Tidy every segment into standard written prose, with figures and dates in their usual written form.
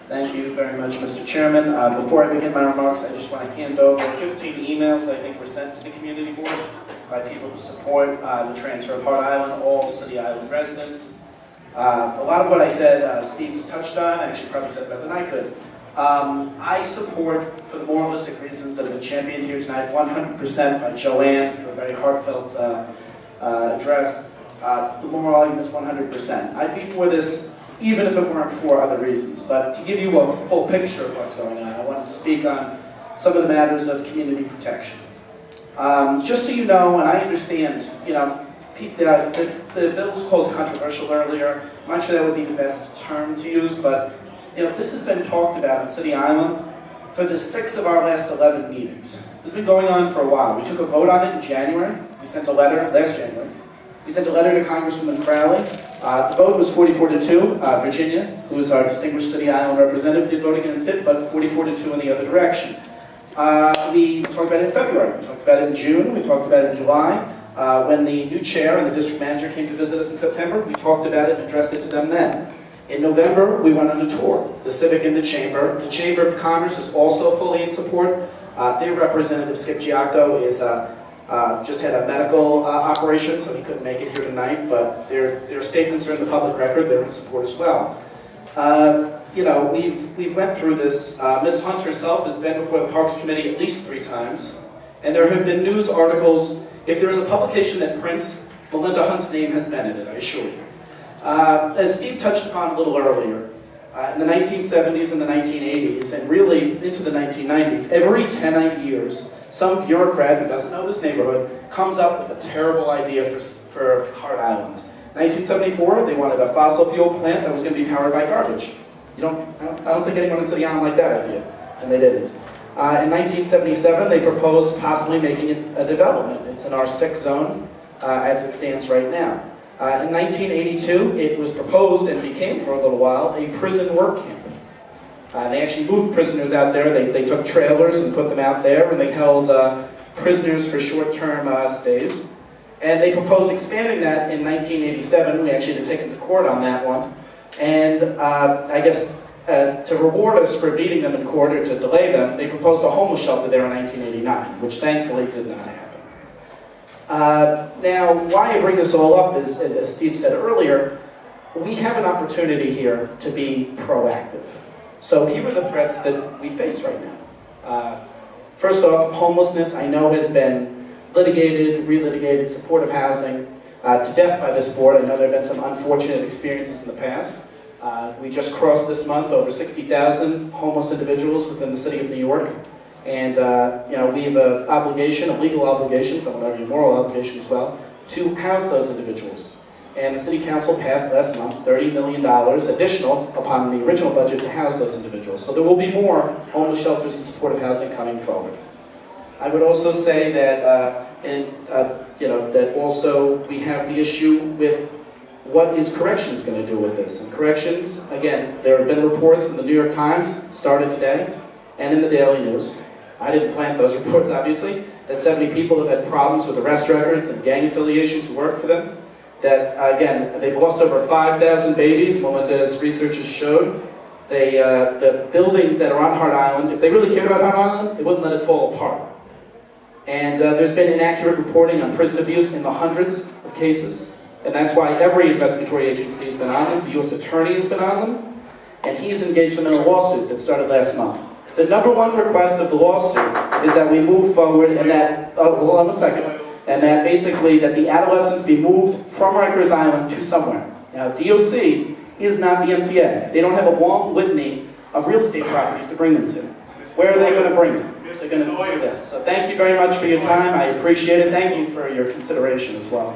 Thank you very much, Mr. Chairman. Before I begin my remarks, I just want to hand over 15 emails that I think were sent to the community board by people who support the transfer of Hart Island, all City Island residents. A lot of what I said, Steve's touched on. I actually probably said it better than I could. I support, for the moralistic reasons that have been championed here tonight, 100% by Joanne for a very heartfelt address. The moral argument is 100%. I'd be for this even if it weren't for other reasons. But to give you a full picture of what's going on, I wanted to speak on some of the matters of community protection. Just so you know, and I understand, you know, the bill was called controversial earlier. I'm not sure that would be the best term to use, but you know, this has been talked about on City Island for the 6 of our last 11 meetings. This has been going on for a while. We took a vote on it in January. We sent a letter last January. We sent a letter to Congresswoman Crowley. The vote was 44-2. Virginia, who is our distinguished City Island representative, did vote against it, but 44-2 in the other direction. We talked about it in February. We talked about it in June. We talked about it in July. When the new chair and the district manager came to visit us in September, we talked about it and addressed it to them then. In November, we went on a tour, the Civic and the Chamber. The Chamber of Commerce is also fully in support. Their representative, Skip Giacco, is just had a medical operation, so he couldn't make it here tonight, but their statements are in the public record. They're in support as well. You know, we've went through this. Ms. Hunt herself has been before the Parks Committee at least 3 times, and there have been news articles. If there's a publication that prints, Melinda Hunt's name has been in it, I assure you. As Steve touched upon a little earlier, in the 1970s and the 1980s, and really into the 1990s, every 10 years, some bureaucrat who doesn't know this neighborhood comes up with a terrible idea for Hart Island. 1974, they wanted a fossil fuel plant that was going to be powered by garbage. I don't think anyone in City Island liked that idea, and they didn't. In 1977, they proposed possibly making it a development. It's in our 6th zone as it stands right now. In 1982, it was proposed and became for a little while a prison work camp. They actually moved prisoners out there. They took trailers and put them out there, and they held prisoners for short-term stays. And they proposed expanding that in 1987. We actually had to take them to court on that one. And I guess to reward us for beating them in court or to delay them, they proposed a homeless shelter there in 1989, which thankfully did not happen. Now, why I bring this all up is, as Steve said earlier, we have an opportunity here to be proactive. So here are the threats that we face right now. First off, homelessness, I know, has been litigated, relitigated, supportive housing to death by this board. I know there have been some unfortunate experiences in the past. We just crossed this month over 60,000 homeless individuals within the city of New York. And you know, we have an obligation, a legal obligation, some would argue a moral obligation as well, to house those individuals. And the City Council passed last month $30 million additional upon the original budget to house those individuals. So there will be more homeless shelters and supportive housing coming forward. I would also say that, you know, that also we have the issue with what is corrections going to do with this. And corrections, again, there have been reports in the New York Times, started today, and in the Daily News. I didn't plant those reports, obviously, that 70 people have had problems with arrest records and gang affiliations who work for them. That, again, they've lost over 5,000 babies, Melinda's research has showed. The buildings that are on Hart Island, if they really cared about Hart Island, they wouldn't let it fall apart. And there's been inaccurate reporting on prison abuse in the hundreds of cases. And that's why every investigatory agency has been on them. The U.S. Attorney has been on them. And he's engaged them in a lawsuit that started last month. The #1 request of the lawsuit is that we move forward and that, hold on one second, and that basically that the adolescents be moved from Rikers Island to somewhere. Now, DOC is not the MTA. They don't have a long litany of real estate properties to bring them to. Where are they going to bring them? They're going to do this. So thank you very much for your time. I appreciate it. Thank you for your consideration as well.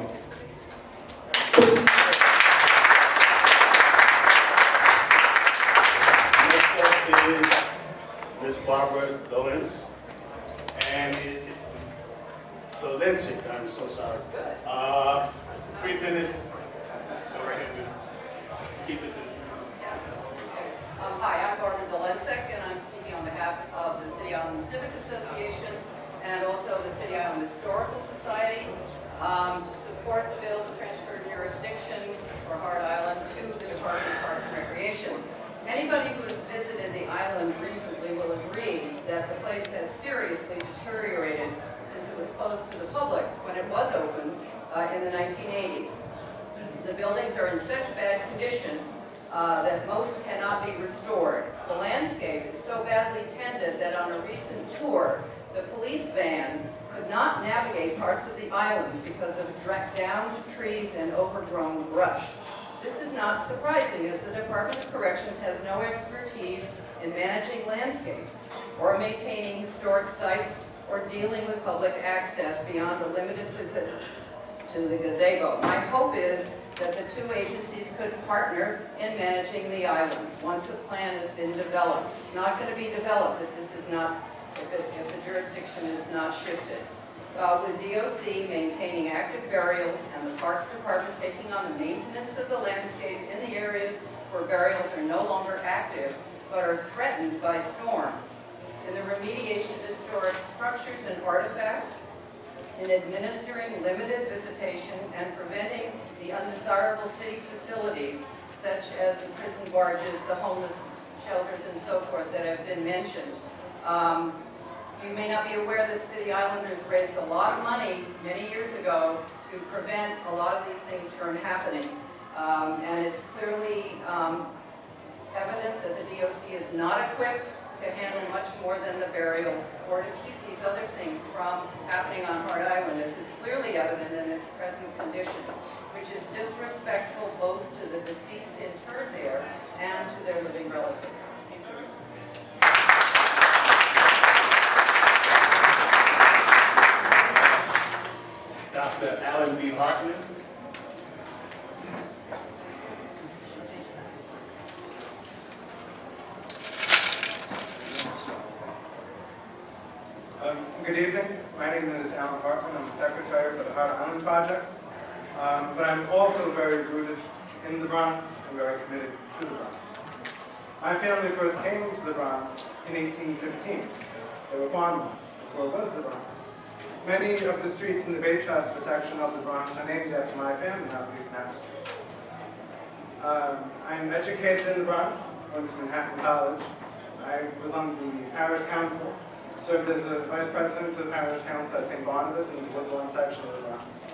Ms. Barbara Dolens and Dolensic, I'm so sorry. 3 minutes. Go right ahead. Keep it. Hi, I'm Barbara Dolensic, and I'm speaking on behalf of the City Island Civic Association and also the City Island Historical Society to support the bill to transfer jurisdiction for Hart Island to the Department of Parks and Recreation. Anybody who has visited deteriorated since it was closed to the public when it was opened in the 1980s. The buildings are in such bad condition that most cannot be restored. The landscape is so badly tended that on a recent tour, the police van could not navigate parts of the island because of downed trees and overgrown brush. This is not surprising, as the Department of Corrections has no expertise in managing landscape or maintaining historic sites or dealing with public access beyond a limited visit to the gazebo. My hope is that the two agencies could partner in managing the island once a plan has been developed. It's not going to be developed if this is not, if the jurisdiction is not shifted. With DOC maintaining active burials and the Parks Department taking on the maintenance of the landscape in the areas where burials are no longer active but are threatened by storms, in the remediation of historic structures and artifacts, in administering limited visitation and preventing the undesirable city facilities such as the prison barges, the homeless shelters, and so forth that have been mentioned. You may not be aware that City Islanders raised a lot of money many years ago to prevent a lot of these things from happening. And it's clearly evident that the DOC is not equipped to handle much more than the burials or to keep these other things from happening on Hart Island, as is clearly evident in its present condition, which is disrespectful both to the deceased interred there and to their living relatives. Dr. Alan B. Hartman. Good evening. My name is Alan Hartman. I'm the secretary for the Hart Island Project. But I'm also very rooted in the Bronx and very committed to the Bronx. My family first came to the Bronx in 1815. They were farmers before it was the Bronx. Many of the streets in the Baychester section of the Bronx are named after my family, not least Nat Street. I'm educated in the Bronx, went to Manhattan College. I was on the parish council, served as the vice president of the parish council at St. Barnabas in the Woodlawn section of the Bronx.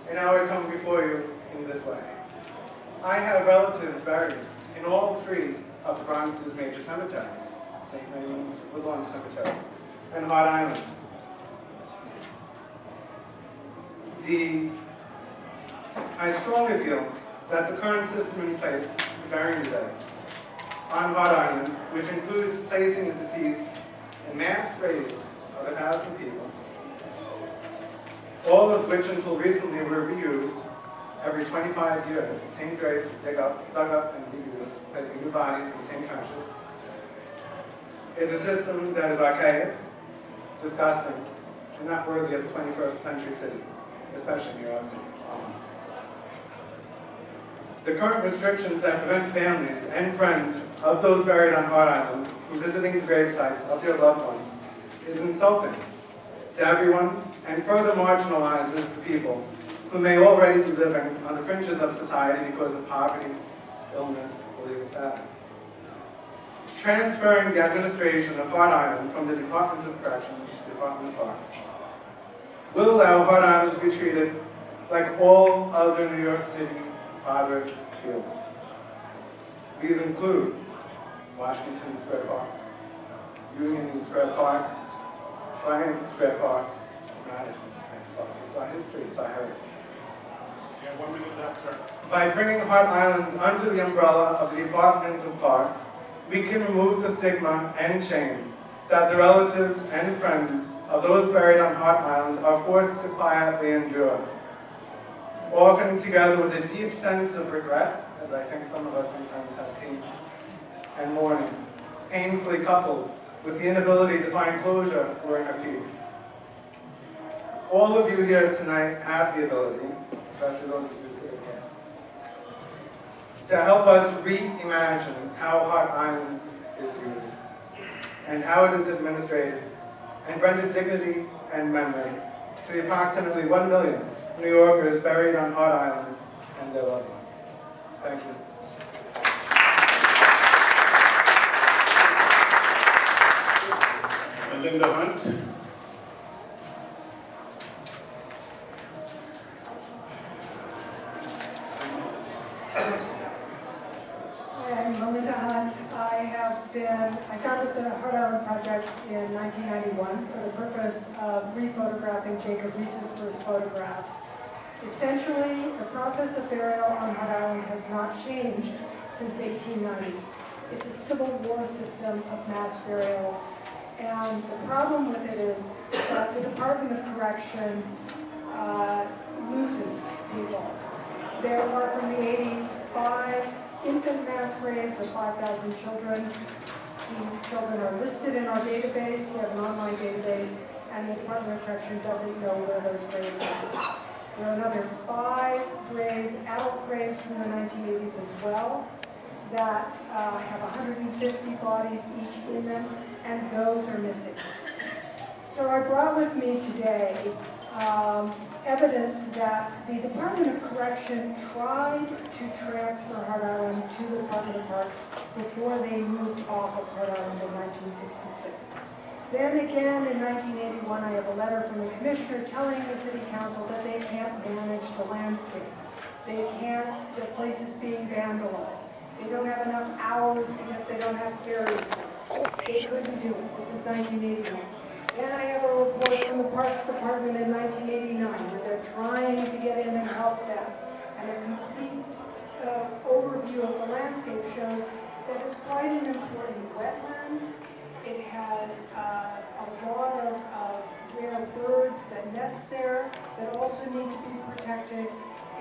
And now I come before you in this way. I have relatives buried in all three of the Bronx's major cemeteries, St. Mary's, Woodlawn Cemetery, and Hart Island. I strongly feel that the current system in place for burying the dead on Hart Island, which includes placing the deceased in mass graves of 1,000 people, all of which until recently were reused every 25 years. The same graves were dug up and reused, placing new bodies in the same trenches, is a system that is archaic, disgusting, and not worthy of the 21st century city, especially New York City. The current restrictions that prevent families and friends of those buried on Hart Island from visiting the grave sites of their loved ones is insulting to everyone and further marginalizes the people who may already be living on the fringes of society because of poverty, illness, or legal status. Transferring the administration of Hart Island from the Department of Corrections to the Department of Parks will allow Hart Island to be treated like all other New York City Potter's Fields. These include Washington Square Park, Union Square Park, Bryant Square Park, Madison Square Park. It's our history, it's our heritage. Yeah, 1 minute left, sir. By bringing Hart Island under the umbrella of the Department of Parks, we can remove the stigma and shame that the relatives and friends of those buried on Hart Island are forced to quietly endure, often together with a deep sense of regret, as I think some of us sometimes have seen, and mourning, painfully coupled with the inability to find closure or inner peace. All of you here tonight have the ability, especially those who sit here, to help us reimagine how Hart Island is used and how it is administrated, and render dignity and memory to the approximately 1 million New Yorkers buried on Hart Island and their loved ones. Thank you. Melinda Hunt. I founded the Heart Island Project in 1991 for the purpose of rephotographing Jacob Riis's first photographs. Essentially, the process of burial on Heart Island has not changed since 1890. It's a Civil War system of mass burials. And the problem with it is that the Department of Correction loses people. There are, from the 80s, 5 infant mass graves of 5,000 children. These children are listed in our database. We have an online database, and the Department of Correction doesn't know where those graves are. There are another 5 adult graves from the 1980s as well that have 150 bodies each in them, and those are missing. So I brought with me today evidence that the Department of Correction tried to transfer Heart Island to the Department of Parks before they moved off of Heart Island in 1966. Then again in 1981, I have a letter from the commissioner telling the city council that they can't manage the landscape. They can't, the place is being vandalized. They don't have enough hours because they don't have ferry service. They couldn't do it. This is 1981. Then I have a report from the Parks Department in 1989 where they're trying to get in and help them. And a complete overview of the landscape shows that it's quite an important wetland. It has a lot of rare birds that nest there that also need to be protected.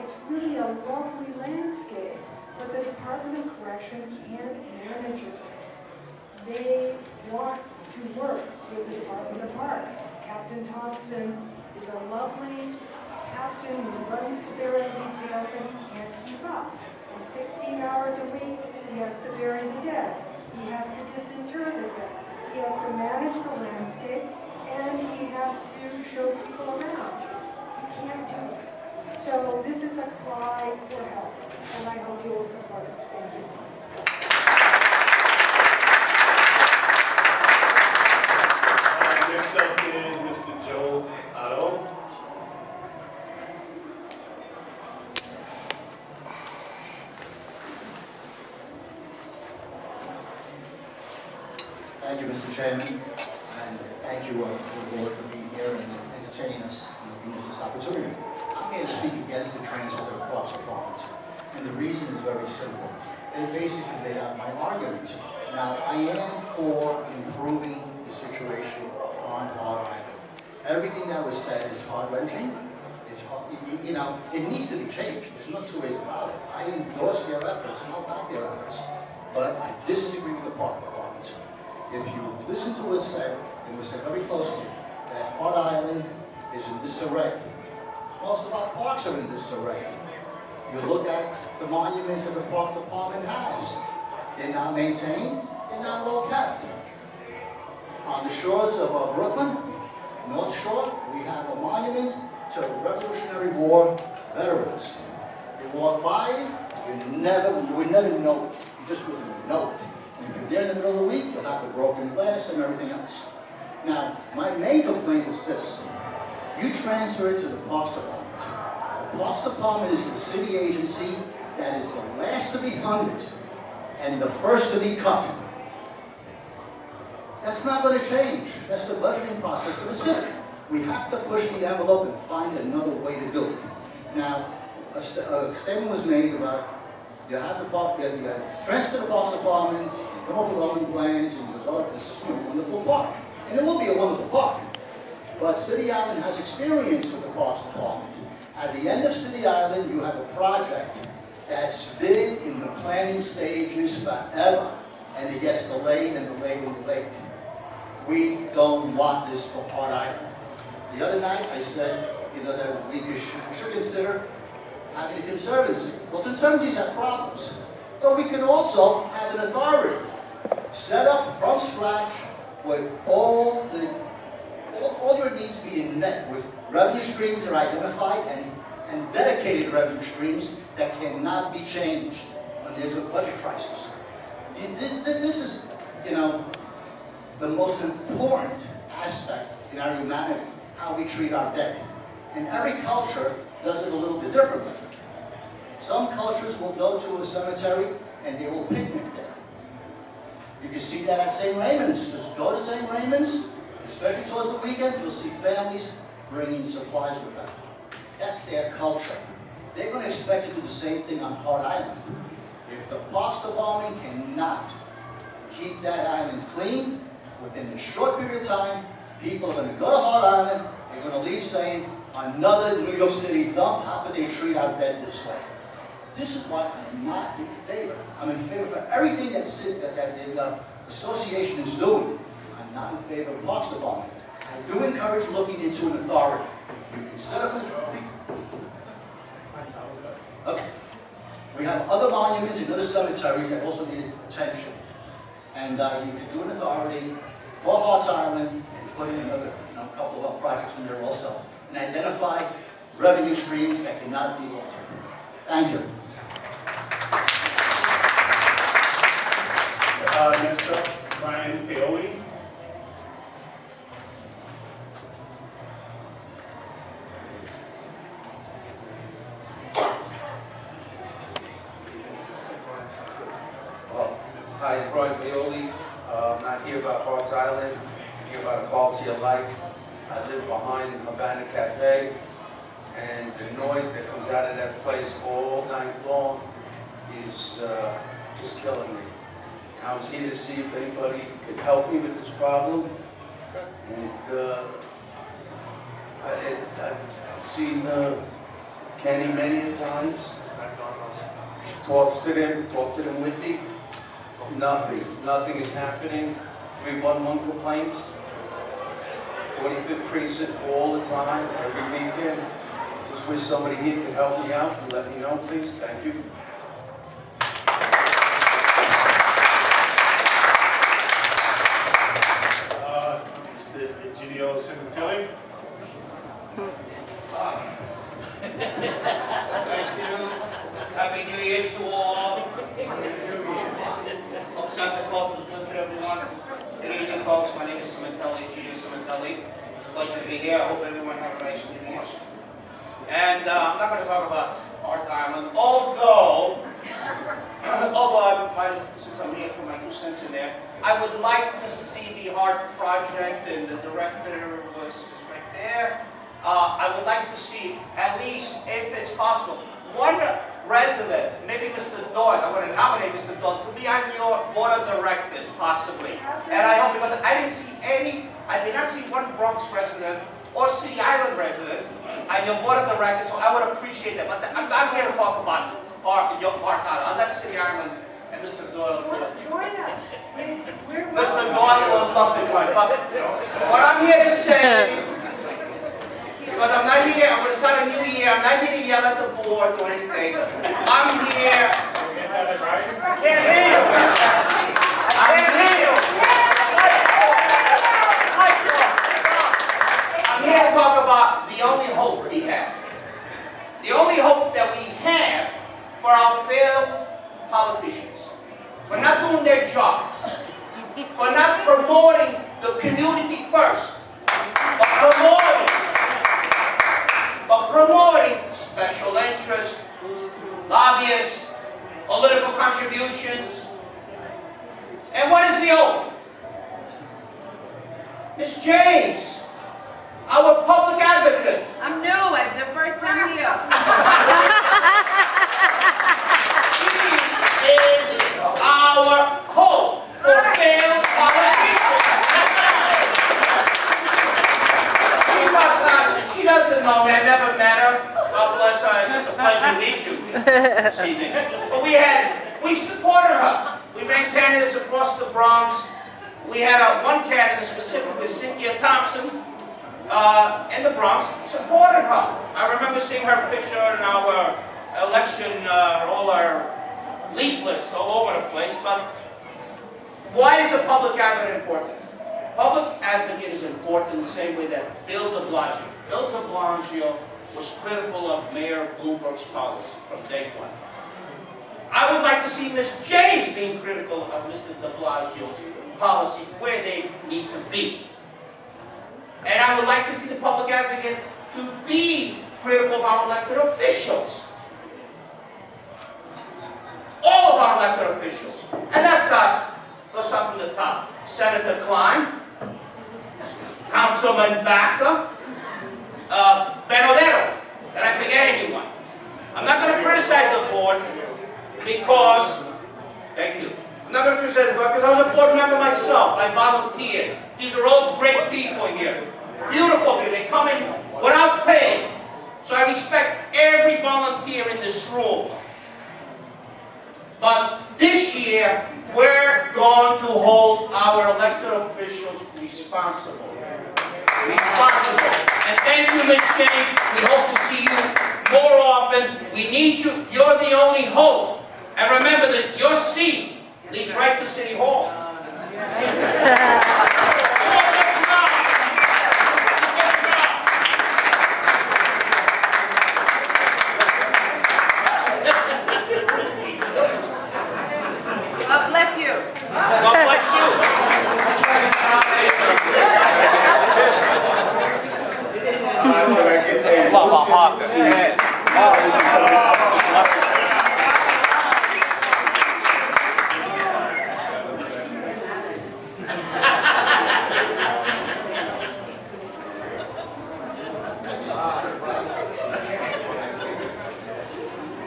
It's really a lovely landscape, but the Department of Correction can't manage it. They want to work with the Department of Parks. Captain Thompson is a lovely captain who runs the burial detail, but he can't keep up. In 16 hours a week, he has to bury the dead. He has to disinter the dead. He has to manage the landscape, and he has to show people around. He can't do it. So this is a cry for help, and I hope you will support it. Thank you. Next up is Mr. Joe Otto. Thank you, Mr. Chairman, and thank you to the board for being here and entertaining us and giving us this opportunity. I'm here to speak against the transfer to the Parks Department, and the reason is very simple. They basically laid out my argument. Now, I am for improving the situation on Heart Island. Everything that was said is heart-wrenching. It's hard, you know, it needs to be changed. There's no two ways about it. I endorse their efforts and I'll back their efforts, but I disagree with the Park Department. If you listen to what's said, and was said very closely, that Heart Island is in disarray. Most of our parks are in disarray. You look at the monuments that the Park Department has. They're not maintained, they're not well kept. On the shores of Brooklyn, North Shore, we have a monument to Revolutionary War veterans. You walk by it, you would never know it. You just wouldn't know it. And if you're there in the middle of the week, you'll have the broken glass and everything else. Now, my main complaint is this. You transfer it to the Parks Department. The Parks Department is the city agency that is the last to be funded and the first to be cut. That's not going to change. That's the budgeting process for the city. We have to push the envelope and find another way to do it. Now, a statement was made about you have the park, you have transfer to the Parks Department, you come up with development plans, and develop this wonderful park. And it will be a wonderful park. But City Island has experience with the Parks Department. At the end of City Island, you have a project that's been in the planning stages forever, and it gets delayed and delayed and delayed. We don't want this for Heart Island. The other night, I said, that we should consider having a conservancy. Well, conservancies have problems, but we can also have an authority set up from scratch with all your needs being met, with revenue streams are identified and dedicated revenue streams that cannot be changed when there's a budget crisis. This is, the most important aspect in our humanity, how we treat our dead. And every culture does it a little bit differently. Some cultures will go to a cemetery and they will picnic there. You can see that at St. Raymond's. Just go to St. Raymond's, especially towards the weekend, you'll see families bringing supplies with them. That's their culture. They're going to expect you to do the same thing on Hart Island. If the Parks Department cannot keep that island clean, within a short period of time, people are going to go to Hart Island, they're going to leave saying, another New York City dump, how could they treat our bed this way? This is why I'm not in favor. I'm in favor for everything that the association is doing. I'm not in favor of the Parks Department. I do encourage looking into an authority. You can set up an okay. We have other monuments and other cemeteries that also need attention. And you can do an authority for Hart Island and put in another couple of projects in there also. And identify revenue streams that cannot be altered. Thank you. Next up, Brian Paoli. Hi, I'm Brian Paoli. I'm not here about Hart Island. I'm here about a quality of life. I live behind Havana Cafe, and the noise that comes out of that place all night long is just killing me. I was here to see if anybody could help me with this problem, and I've seen Kenny many a times. Talked to them with me. Nothing is happening. 311 complaints. 45th precinct all the time, every weekend. Just wish somebody here could help me out and let me know, please. Thank you. Mr. Egidio Cementelli. Thank you. Happy New Year's to all. Hope Santa Claus was good to everyone. Good evening, folks. My name is Cementelli, Egidio Cementelli. It's a pleasure to be here. I hope everyone had a nice New Year's. And I'm not going to talk about Hart Island, although since I'm here, put my 2 cents in there, I would like to see the Hart project, and the director is right there. I would like to see, at least if it's possible, one resident, maybe Mr. Doyle, I want to nominate Mr. Doyle to be on your board of directors, possibly. And I hope, because I did not see one Bronx resident or City Island resident on your board of directors, so I would appreciate that. But I'm here to talk about your Hart Island. I'll let City Island and Mr. Doyle do it. Join us. Mr. Doyle will love to join. But what I'm here to say, because I'm not here, I'm going to start a new year, I'm not here to yell at the board or anything. I'm here. I'm here to talk about the only hope we have. The only hope that we have for our failed politicians, for not doing their jobs, for not promoting the community first, but promoting special interests, lobbyists, political contributions. And what is the hope? Ms. James, our public advocate. I'm new, I'm the first time here. She is our hope for failed politicians. She doesn't know me, I never met her. God bless her, it's a pleasure to meet you this evening. But we supported her. We ran candidates across the Bronx. We had one candidate specifically, Cynthia Thompson, in the Bronx, supported her. I remember seeing her picture in our election, all our leaflets all over the place. But why is the public advocate important? Public advocate is important in the same way that Bill de Blasio. Bill de Blasio was critical of Mayor Bloomberg's policy from day one. I would like to see Ms. James being critical of Mr. de Blasio's policy where they need to be. And I would like to see the public advocate to be critical of our elected officials. All of our elected officials. And that starts Let's start from the top. Senator Klein, Councilman Baca, Benedetto. Did I forget anyone? I'm not going to criticize the board because, thank you. I'm not going to criticize the board because I was a board member myself. I volunteered. These are all great people here. Beautiful people. They come in without pay. So I respect every volunteer in this room. But this year, we're going to hold our elected officials responsible. And thank you, Ms. James. We hope to see you more often. We need you. You're the only hope. And remember that your seat leads right to City Hall. God bless you. God bless you.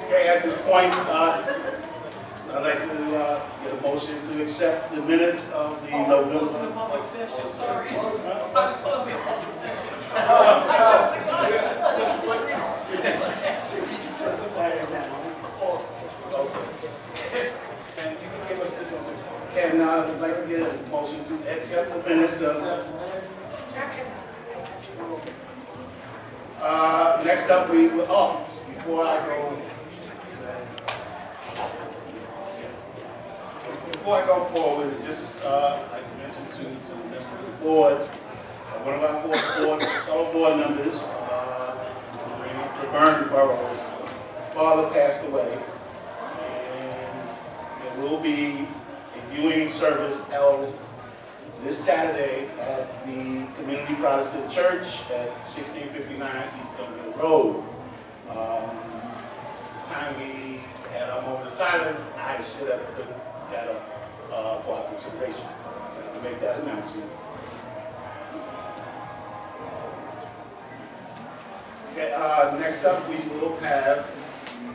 Okay, at this point, I'd like to get a motion to accept the minutes of the November. Public session, sorry. And I'd like to get a motion to accept the minutes of. Next up, before I go forward, just like I mentioned to the members of the board, one of our fellow board members, Laverne Burrows, his father passed away, and there will be a viewing service held this Saturday at the Community Protestant Church at 1659 East Duncan Road. The time we had our moment of silence, I should have put that up for our consideration. To make that announcement. Okay, next up we will have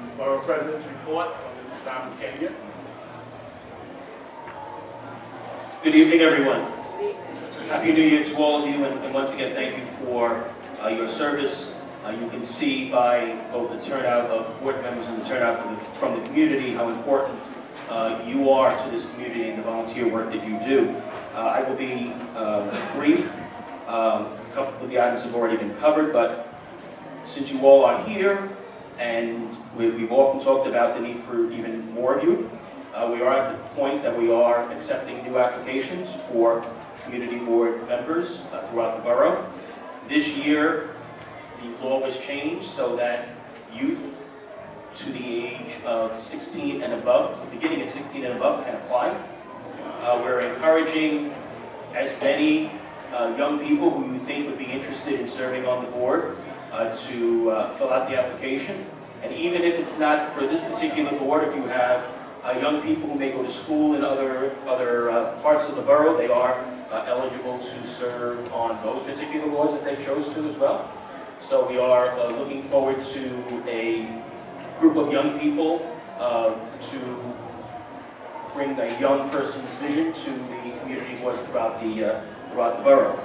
the Borough President's report from Mr. Tom Kenya. Good evening, everyone. Happy New Year to all of you, and once again, thank you for your service. You can see by both the turnout of board members and the turnout from the community how important you are to this community and the volunteer work that you do. I will be brief. A couple of the items have already been covered, but since you all are here, and we've often talked about the need for even more of you, we are at the point that we are accepting new applications for community board members throughout the borough. This year, the law was changed so that youth to the age of 16 and above, beginning at 16 and above, can apply. We're encouraging as many young people who you think would be interested in serving on the board to fill out the application. And even if it's not for this particular board, if you have young people who may go to school in other parts of the borough, they are eligible to serve on those particular boards if they chose to as well. So we are looking forward to a group of young people to bring a young person's vision to the community boards throughout the borough.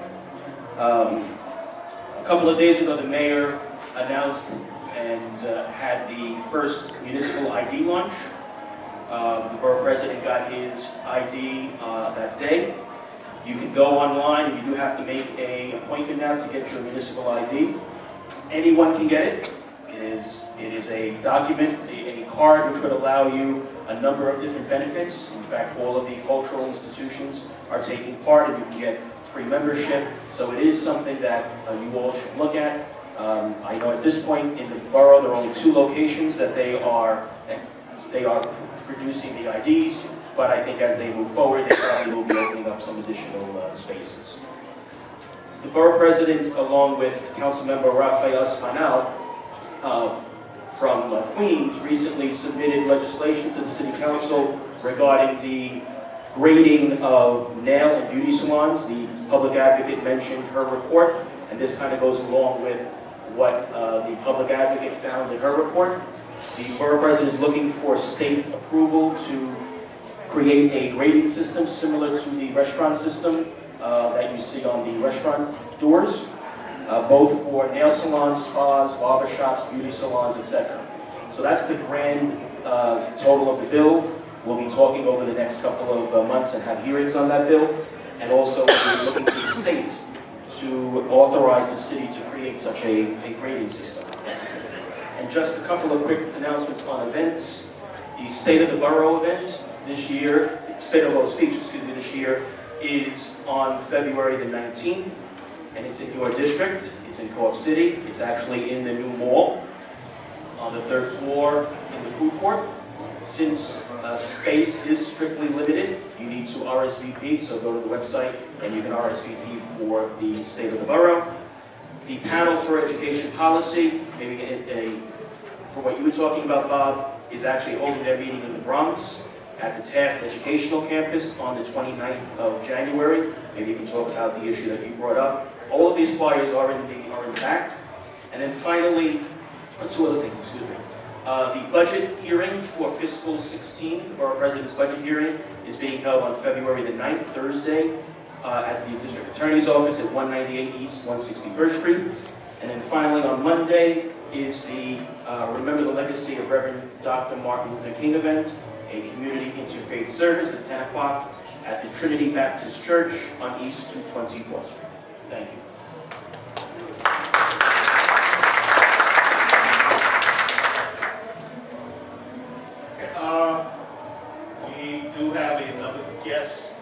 A couple of days ago, the mayor announced and had the first municipal ID launch. The borough president got his ID that day. You can go online, and you do have to make an appointment now to get your municipal ID. Anyone can get it. It is a document, a card which would allow you a number of different benefits. In fact, all of the cultural institutions are taking part, and you can get free membership. So it is something that you all should look at. I know at this point in the borough there are only 2 locations that they are producing the IDs, but I think as they move forward, they probably will be opening up some additional spaces. The borough president, along with Councilmember Rafael Spanal from Queens, recently submitted legislation to the City Council regarding the grading of nail and beauty salons. The public advocate mentioned her report, and this kind of goes along with what the public advocate found in her report. The borough president is looking for state approval to create a grading system similar to the restaurant system that you see on the restaurant doors, both for nail salons, spas, barbershops, beauty salons, etc. So that's the grand total of the bill. We'll be talking over the next couple of months and have hearings on that bill. And also we're looking to the state to authorize the city to create such a grading system. And just a couple of quick announcements on events. The State of the Borough event this year, State of the Borough speech, excuse me, this year is on February the 19th, and it's in your district. It's in Co-op City. It's actually in the new mall on the 3rd floor in the food court. Since space is strictly limited, you need to RSVP, so go to the website and you can RSVP for the State of the Borough. The panel for education policy, maybe for what you were talking about, Bob, is actually holding their meeting in the Bronx at the Taft Educational Campus on the 29th of January. Maybe you can talk about the issue that you brought up. All of these flyers are in the back. And then finally, two other things, excuse me. The budget hearing for fiscal 16, the Borough President's budget hearing, is being held on February the 9th, Thursday, at the District Attorney's Office at 198 East 161st Street. And then finally on Monday is the Remember the Legacy of Reverend Dr. Martin Luther King event, a community interfaith service at 10 o'clock at the Trinity Baptist Church on East 224th Street. Thank you. We do have another guest.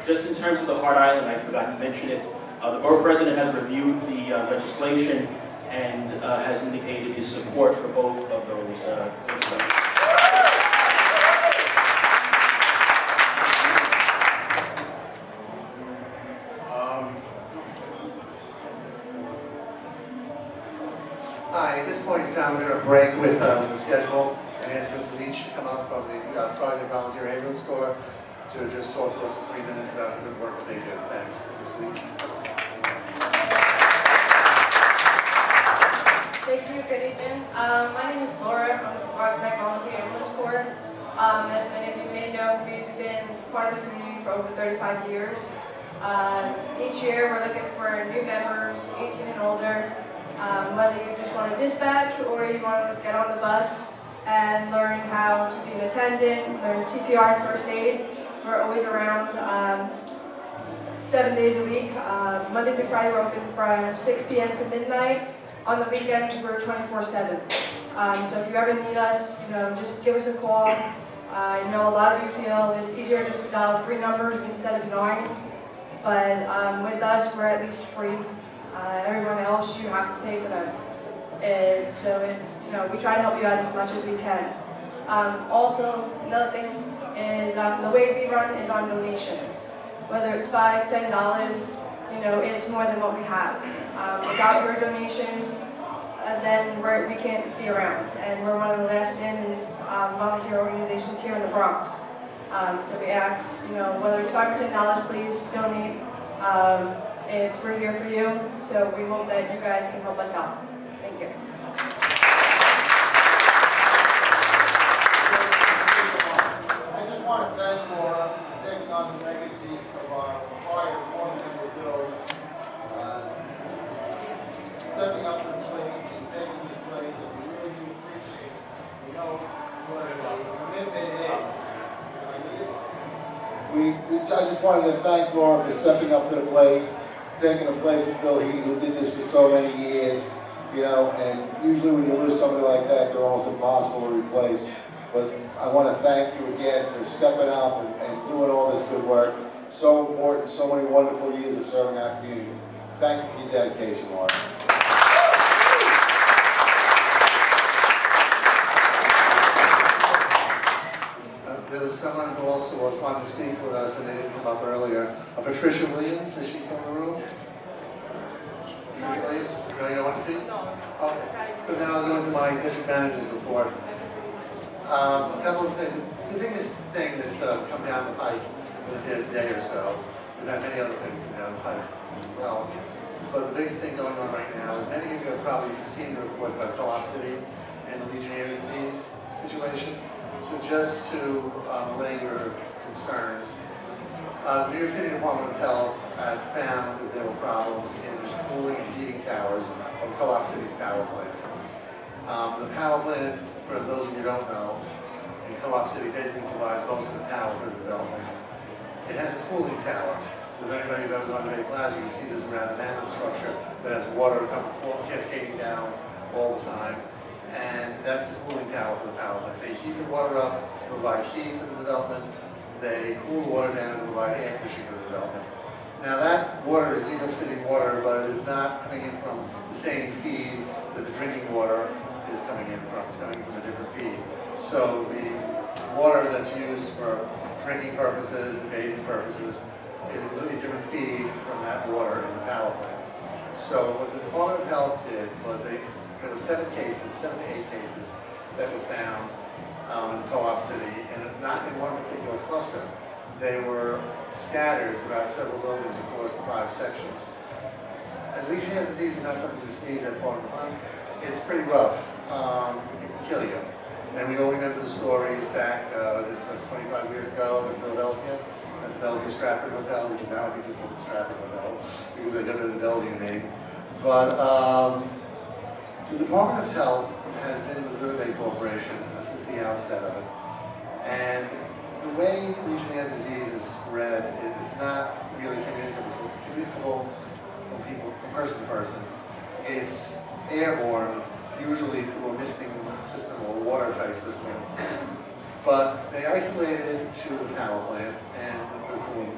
Just in terms of the Hart Island, I forgot to mention it. The Borough President has reviewed the legislation and has indicated his support for both of those instruments. Hi, at this point in time, we're going to break with the schedule and ask Mrs. Leach to come up from the Thriving Volunteer Ambulance Corps to just talk to us for 3 minutes about the good work that they do. Thanks, Mrs. Leach. Thank you, good evening. My name is Laura, I'm with the Broadside Volunteer Ambulance Corps. As many of you may know, we've been part of the community for over 35 years. Each year we're looking for new members, 18 and older, whether you just want to dispatch or you want to get on the bus and learn how to be an attendant, learn CPR and first aid. We're always around 7 days a week. Monday through Friday we're open from 6 p.m. to midnight. On the weekends we're 24/7. So if you ever need us, just give us a call. I know a lot of you feel it's easier just to dial 3 numbers instead of 9, but with us we're at least free. Everyone else, you have to pay for them. And so it's, we try to help you out as much as we can. Also, another thing is the way we run is on donations. Whether it's $5, $10, it's more than what we have. Without your donations, then we can't be around. And we're one of the last in volunteer organizations here in the Bronx. So we ask, whether it's $5 or $10, please donate. We're here for you, so we hope that you guys can help us out. Thank you. I just want to thank Laura for taking on the legacy of our prior long-member Bill, stepping up to the plate and taking this place, and we really do appreciate it. We know what a commitment it is. I just wanted to thank Laura for stepping up to the plate, taking the place of Bill Heaton, who did this for so many years, and usually when you lose somebody like that, they're almost impossible to replace. But I want to thank you again for stepping up and doing all this good work. So important, so many wonderful years of serving our community. Thank you for your dedication, Laura. There was someone who also wanted to speak with us and they didn't come up earlier. Patricia Williams, is she still in the room? Patricia Williams? No, you don't want to speak? No. Okay. So then I'll go into my district manager's report. A couple of things. The biggest thing that's come down the pike in the past day or so, we've had many other things come down the pike as well, but the biggest thing going on right now is many of you have probably seen the reports about Co-op City and the Legionnaires' disease situation. So just to allay your concerns, the New York City Department of Health had found that there were problems in the cooling and heating towers of Co-op City's power plant. The power plant, for those of you who don't know, in Co-op City basically provides most of the power for the development. It has a cooling tower. If anybody who's ever gone to Bay Plaza, you can see this around the mammoth structure that has water cascading down all the time. And that's the cooling tower for the power plant. They heat the water up to provide heat for the development. They cool the water down to provide air conditioning for the development. Now that water is New York City water, but it is not coming in from the same feed that the drinking water is coming in from. It's coming from a different feed. So the water that's used for drinking purposes and bathing purposes is a completely different feed from that water in the power plant. So what the Department of Health did was there were 7 to 8 cases that were found in Co-op City, and not in one particular cluster. They were scattered throughout several buildings across the 5 sections. Legionnaires' disease is not something to sneeze at, pardon the pun. It's pretty rough. It can kill you. And we all remember the stories back, this 25 years ago in Philadelphia, at the Bellevue Stratford Hotel, which is now I think just called the Stratford Hotel, because they got rid of the Bellevue name. But the Department of Health has been with River Bay Corporation since the outset of it. And the way Legionnaires' disease is spread, it's not really communicable from person to person. It's airborne, usually through a misting system or a water type system. But they isolated it to the power plant and the cooling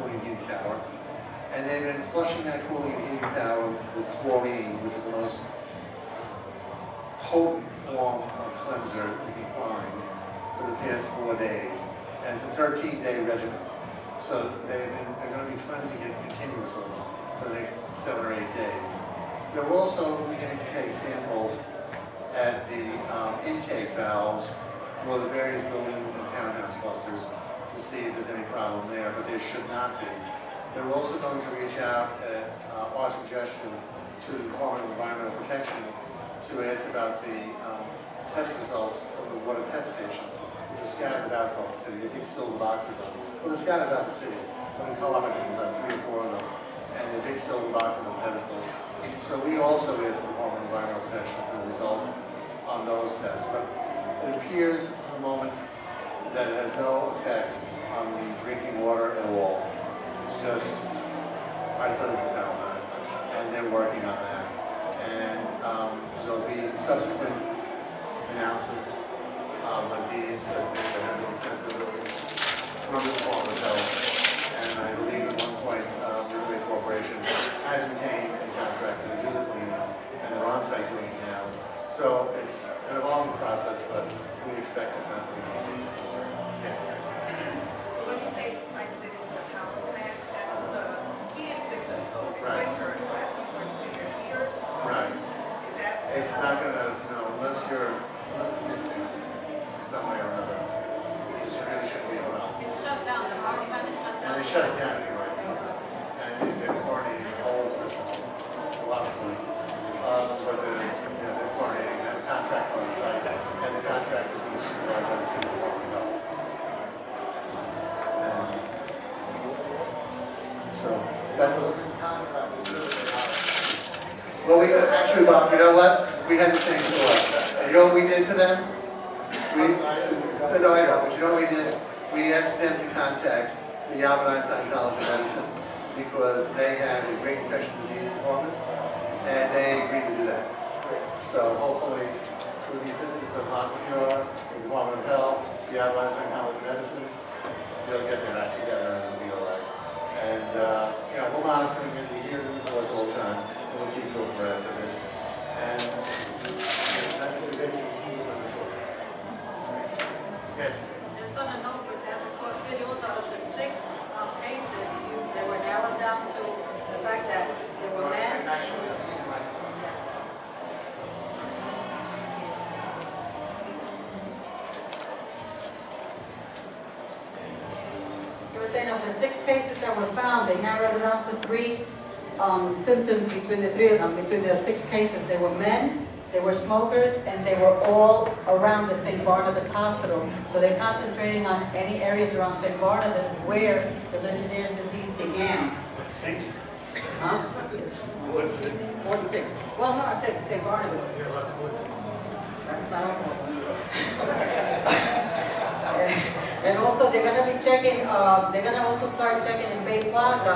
and heating tower. And they've been flushing that cooling and heating tower with chlorine, which is the most potent form of cleanser you can find, for the past 4 days. And it's a 13-day regimen. So they're going to be cleansing it continuously for the next 7 or 8 days. They're also beginning to take samples at the intake valves for the various buildings and townhouse clusters to see if there's any problem there, but there should not be. They're also going to reach out at our suggestion to the Department of Environmental Protection to ask about the test results from the water test stations, which are scattered about Co-op City. They're big silver boxes of them. Well, they're scattered about the city. But in Co-op, I think there's about 3 or 4 of them. And they're big silver boxes on pedestals. So we also asked the Department of Environmental Protection for the results on those tests. But it appears for the moment that it has no effect on the drinking water at all. It's just isolated from power plant, and they're working on that. And there'll be subsequent announcements with these that have been sent to the buildings from the Department of Health. And I believe at one point, River Bay Corporation has retained a contractor to do the cleaning, and they're on site doing it now. So it's an evolving process, but we expect it not to be a major concern. Yes. So when you say it's isolated to the power plant, that's the heating system, so it's winter, so as people are using their heaters? Right. Is that? It's not gonna, unless it's misting in some way or another. It really shouldn't be around. It's shut down, the power plant is shut And down. they shut it down anyway. And they're coordinating the whole system. It's a lot of money. But they're coordinating a contractor on site, and the contract is being supervised by the city department of health. So that's what's been contracted. Well, we actually, Bob, you know what? We had the same thought. And you know what we did for them? No, I know. But you know what we did? We asked them to contact the Albert Einstein College of Medicine because they have a great infectious disease department, and they agreed to do that. So hopefully, with the assistance of Montefiore, the Department of Health, the Albert Einstein College of Medicine, they'll get their act together and it'll be all right. And we're monitoring it. We hear the reports all the time, and we'll keep you abreast of it. And that's what we basically do on the report. Yes. Just on a note with that, because City was out of the 6 cases, they were narrowed down to the fact that they were men. and of the 6 cases that were found, they narrowed it down to 3 symptoms between the 3 of them. Between the 6 cases, they were men, they were smokers, and they were all around the St. Barnabas Hospital. So they're concentrating on any areas around St. Barnabas where the Legionnaire's disease began. What, 6? Huh? What, 6? 4 to 6. Well, no, I said St. Barnabas. Yeah, lots of what's 6? That's my own problem. And also, they're gonna be checking, they're gonna also start checking in Bay Plaza